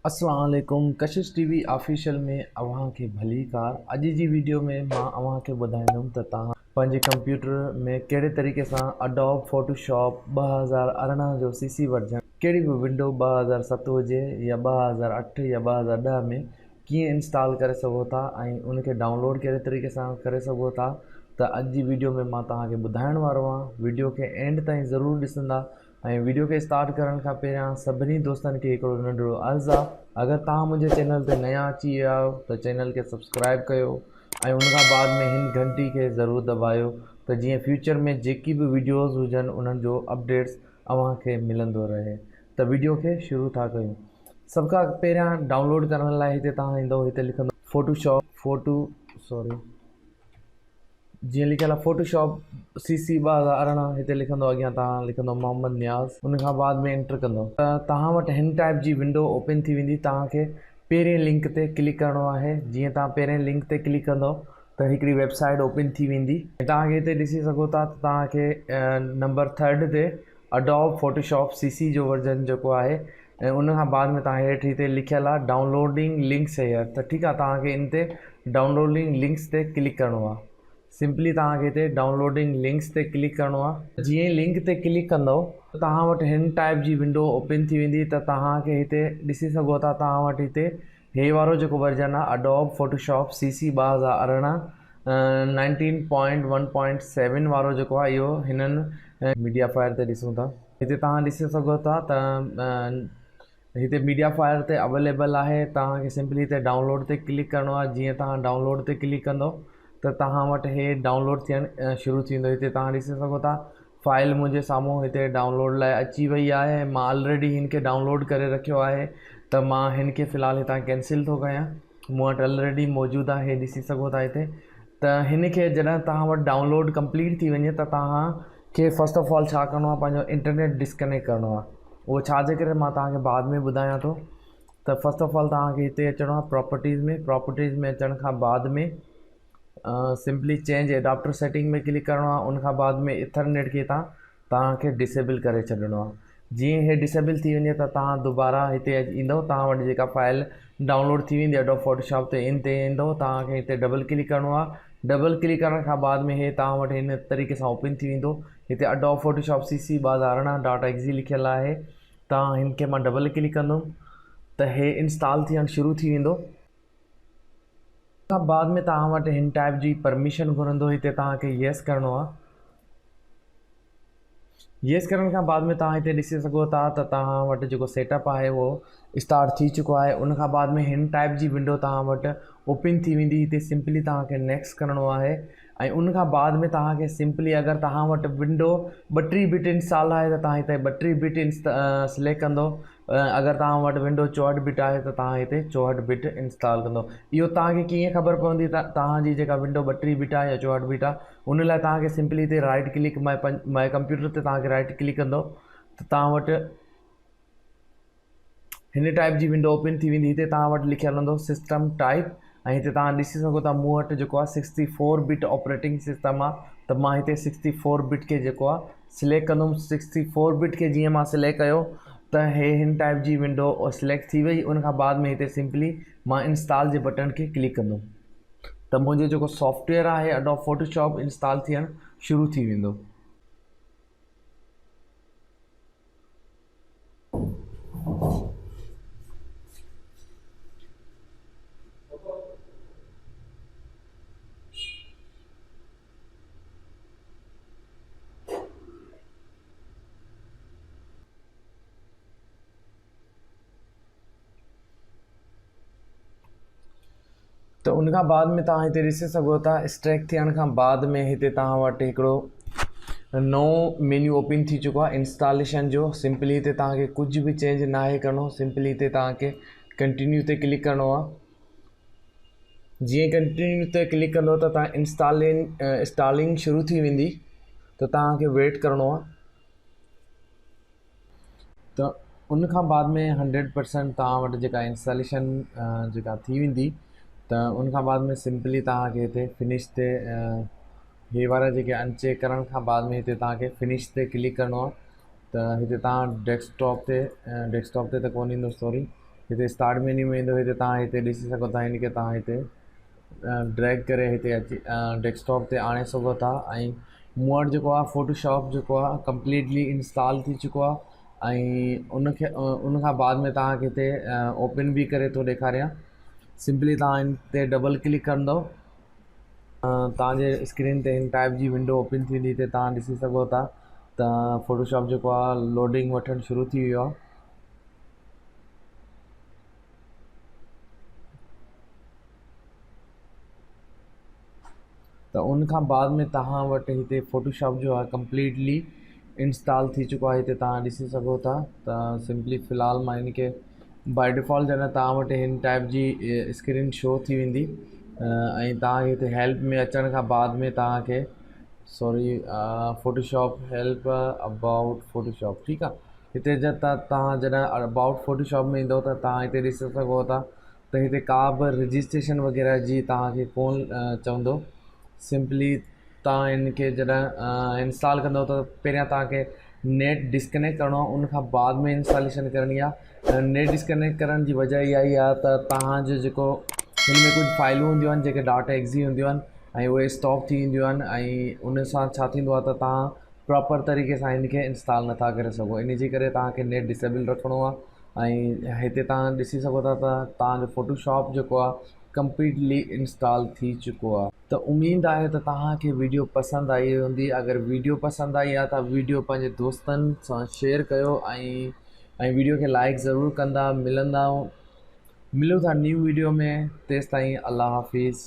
अस्सलाम वालेकुम। कशिश TV official में अवां खे भली कार। अॼु जी वीडियो में मां अवां खे ॿुधाईंदुमि त तव्हां पंहिंजे कंप्यूटर में कहिड़े तरीक़े सां अडोब फोटोशॉप 2018 जो सीसी वर्जन कहिड़ी बि विंडो 2007 हुजे या 2008 या 2010 में कीअं इंस्टॉल करे सघो था ऐं उनखे डाउनलोड कहिड़े तरीक़े सां करे सघो था। त अॼु जी वीडियो में मां तव्हांखे ॿुधाइण वारो आहियां। वीडियो खे एंड ताईं ज़रूरु ॾिसंदा ऐं वीडियो खे स्टार्ट करण खां पहिरियां सभिनी दोस्तनि खे हिकिड़ो नंढिड़ो अर्ज़ु आहे, अगर तव्हां मुंहिंजे चैनल ते नया अची विया आहियो त चैनल खे सब्सक्राइब कयो ऐं उन खां बाद में हिन घंटी खे ज़रूरु दॿायो त जीअं फ्यूचर में जेकी बि वीडियोज़ हुजनि उन्हनि जो अपडेट्स अव्हांखे मिलंदो रहे। त वीडियो खे शुरू था कयूं। सभ खां पहिरियां डाउनलोड करण लाइ हिते तव्हां ईंदो, हिते लिखंदो जीअं लिखियल आहे फोटोशॉप CC 2018। हिते लिखंदो, अॻियां तव्हां लिखंदो मोहम्मद नियाज़, उन खां बाद में एंटर कंदो त तव्हां वटि हिन टाइप जी विंडो ओपन थी वेंदी। तव्हांखे पहिरें लिंक ते क्लिक करिणो आहे। जीअं तव्हां पहिरें लिंक ते क्लिक कंदो त हिकिड़ी वेबसाइट ओपन थी वेंदी। तव्हांखे हिते ॾिसी सघो था त तव्हांखे नंबर 3 ते अडोब फोटोशॉप CC जो वर्जन जेको आहे ऐं उन खां बाद में तव्हां हेठि हिते लिखियलु आहे डाउनलोडिंग लिंक्स हेयर। त ठीकु आहे, तव्हांखे इन ते डाउनलोडिंग लिंक्स ते क्लिक करिणो आहे। सिंपली तव्हांखे हिते डाउनलोडिंग लिंक्स ते क्लिक करिणो आहे। जीअं लिंक ते क्लिक कंदव तव्हां वटि हिन टाइप जी विंडो ओपन थी वेंदी। त तव्हांखे हिते ॾिसी सघो था, तव्हां वटि हिते हे वारो जेको वर्जन आहे अडोब फोटोशॉप CC 2018 19.1.7 वारो जेको आहे इहो हिननि मीडिया फायर ते ॾिसूं था। हिते तव्हां ॾिसी सघो था त हिते मीडिया फायर ते अवेलेबल आहे। तव्हांखे सिंपली हिते डाउनलोड ते क्लिक करिणो आहे। जीअं तव्हां डाउनलोड ते क्लिक कंदो त तव्हां वटि हे डाउनलोड थियणु शुरू थी वेंदो। हिते तव्हां ॾिसी सघो था फाइल मुंहिंजे साम्हूं हिते डाउनलोड लाइ अची वई आहे। मां ऑलरेडी हिन खे डाउनलोड करे रखियो आहे त मां हिन खे फ़िलहालु हितां कैंसिल थो कयां। मूं वटि ऑलरेडी मौजूदु आहे, हे ॾिसी सघो था हिते। त हिन खे जॾहिं तव्हां वटि डाउनलोड कंप्लीट थी वञे त तव्हांखे फस्ट ऑफ ऑल छा करिणो आहे, पंहिंजो इंटरनेट डिस्कनेक्ट करिणो आहे। उहो छाजे करे मां तव्हांखे बाद में ॿुधायां थो। त फस्ट ऑफ ऑल तव्हांखे हिते अचिणो आहे प्रॉपर्टीज़ में अचण खां बाद में सिंपली चेंज एडाप्टर सेटिंग में क्लिक करिणो आहे। उन खां बाद में इथरनेट खे तव्हांखे डिसेबल करे छॾिणो आहे। जीअं हे डिसेबल थी वञे त तव्हां दुबारा हिते ईंदव, तव्हां वटि जेका फाइल डाउनलोड थी वेंदी अडोब फोटोशॉप ते इन ते ईंदव, तव्हांखे हिते डबल क्लिक करिणो आहे। डबल क्लिक करण खां बाद में हे तव्हां वटि हिन तरीक़े सां ओपन थी वेंदो। हिते अडोब फोटोशॉप CC 2018.exe लिखियलु आहे। तव्हां हिन खे मां डबल क्लिक कंदुमि त हे इंस्टॉल थियणु शुरू थी वेंदो। खां बाद में तव्हां वटि हिन टाइप जी परमिशन घुरंदो। हिते तव्हांखे येस करिणो आहे। येस करण खां बाद में तव्हां हिते ॾिसी सघो था त तव्हां वटि जेको सेटअप आहे उहो स्टार्ट थी चुको आहे। उन खां बाद में हिन टाइप जी विंडो तव्हां वटि ओपन थी वेंदी। हिते सिंपली तव्हांखे नेक्स्ट करिणो आहे ऐं उन खां बाद में तव्हांखे सिंपली अगरि तव्हां वटि विंडो 32 बिट इंस्टॉल आहे त तव्हां हिते 32 बिट सिलेक्ट कंदो। अगरि तव्हां वटि विंडो 64 बिट आहे त तव्हां हिते 64 बिट इंस्टॉल कंदो। इहो तव्हांखे कीअं ख़बर पवंदी त तव्हांजी जेका विंडो 32 बिट आहे या 64 बिट आहे, उन लाइ तव्हांखे सिंपली हिते राइट क्लिक माय कंप्यूटर ते तव्हांखे राइट क्लिक कंदो त तव्हां वटि हिन टाइप जी विंडो ओपन थी वेंदी। हिते तव्हां वटि लिखियलु हूंदो सिस्टम टाइप ऐं हिते तव्हां ॾिसी सघो था मूं वटि जेको आहे 64 बिट ऑपरेटिंग सिस्टम आहे। त मां हिते 64 बिट खे जेको आहे सिलेक्ट कंदुमि। 64 बिट खे जीअं मां सिलेक्ट कयो त हे हिन टाइप जी विंडो सिलेक्ट थी वई। उन खां बाद में हिते सिंपली मां इंस्टॉल जे बटन खे क्लिक कंदुमि त मुंहिंजो जेको सॉफ्टवेयर आहे अडोब फोटोशॉप इंस्टॉल थियणु शुरू थी वेंदो। त उन खां बाद में तव्हां हिते ॾिसी सघो था स्ट्रैक थियण खां बाद में हिते तव्हां वटि हिकिड़ो नओं मेन्यू ओपन थी चुको आहे इंस्टॉलेशन जो। सिंपली हिते तव्हांखे कुझु बि चेंज न आहे करिणो। सिंपली हिते तव्हांखे कंटिन्यू ते क्लिक करिणो आहे। जीअं कंटिन्यू ते क्लिक कंदो त तव्हां इंस्टॉलिंग शुरू थी वेंदी। त तव्हांखे वेट करिणो आहे। त उन खां बाद में 100% तव्हां वटि जेका इंस्टॉलेशन जेका थी वेंदी त उन खां बाद में सिंपली तव्हांखे हिते फिनिश ते हे वारा जेके अनचेक करण खां बाद में हिते तव्हांखे फिनिश ते क्लिक करिणो आहे। त हिते तव्हां डेस्कटॉप ते त कोन ईंदो, सॉरी। हिते स्टार्ट मेन्यू में ईंदो, हिते तव्हां हिते ॾिसी सघो था। हिन खे तव्हां हिते ड्रैग करे हिते अची डेस्कटॉप ते आणे सघो था। ऐं मूं वटि जेको आहे फ़ोटोशॉप जेको आहे कंप्लीटली इंस्टॉल थी चुको आहे। ऐं उन खां बाद में तव्हांखे हिते ओपन बि करे थो ॾेखारियां। सिंपली तव्हां हिन ते डबल क्लिक कंदव, तव्हांजे स्क्रीन ते हिन टाइप जी विंडो ओपन थींदी। हिते तव्हां ॾिसी सघो था त फ़ोटोशॉप जेको आहे लोडिंग वठणु शुरू थी वियो आहे। त उन खां बाद में तव्हां वटि हिते फ़ोटोशॉप जो आहे कंप्लीटली इंस्टॉल थी चुको आहे। हिते तव्हां ॾिसी सघो था त सिंपली फ़िलहाल मां हिन खे बाय डिफ़ॉल्ट जॾहिं तव्हां वटि हिन टाइप जी स्क्रीन शो थी वेंदी। ऐं तव्हांखे हिते हेल्प में अचण खां बाद में तव्हांखे फ़ोटोशॉप हेल्प अबाउट फ़ोटोशॉप, ठीकु आहे। हिते तव्हां जॾहिं अबाउट फ़ोटोशॉप में ईंदव त तव्हां हिते ॾिसी सघो था त हिते का बि रजिस्ट्रेशन वग़ैरह जी तव्हांखे कोन चवंदो। सिंपली तव्हां हिन खे जॾहिं इंस्टॉल कंदव त पहिरियां तव्हांखे नेट डिस्कनेक्ट करिणो आहे, उन खां बाद में इंस्टॉलेशन करणी आहे। नेट डिस्कनेक्ट करण जी वजह इहा ई आहे त तव्हांजो जेको हिन में कुझु फाइलूं हूंदियूं आहिनि जेके डाटा एक्ज़ी हूंदियूं आहिनि ऐं उहे स्टॉप थी वेंदियूं आहिनि। ऐं उन सां छा थींदो आहे त तव्हां प्रॉपर तरीक़े सां हिन खे इंस्टॉल नथा करे सघो। इन जे करे तव्हांखे नेट डिसेबल रखिणो आहे। ऐं हिते तव्हां ॾिसी सघो था त तव्हांजो फ़ोटोशॉप जेको आहे कंप्लीटली इंस्टॉल थी चुको आहे। त उमेद आहे त तव्हांखे वीडियो पसंदि आई हूंदी। अगरि वीडियो पसंदि आई आहे त वीडियो पंहिंजे दोस्तनि सां शेयर कयो ऐं वीडियो खे लाइक ज़रूरु कंदा। मिलूं था न्यू वीडियो में। तेसिताईं अल्लाह हाफ़िज़।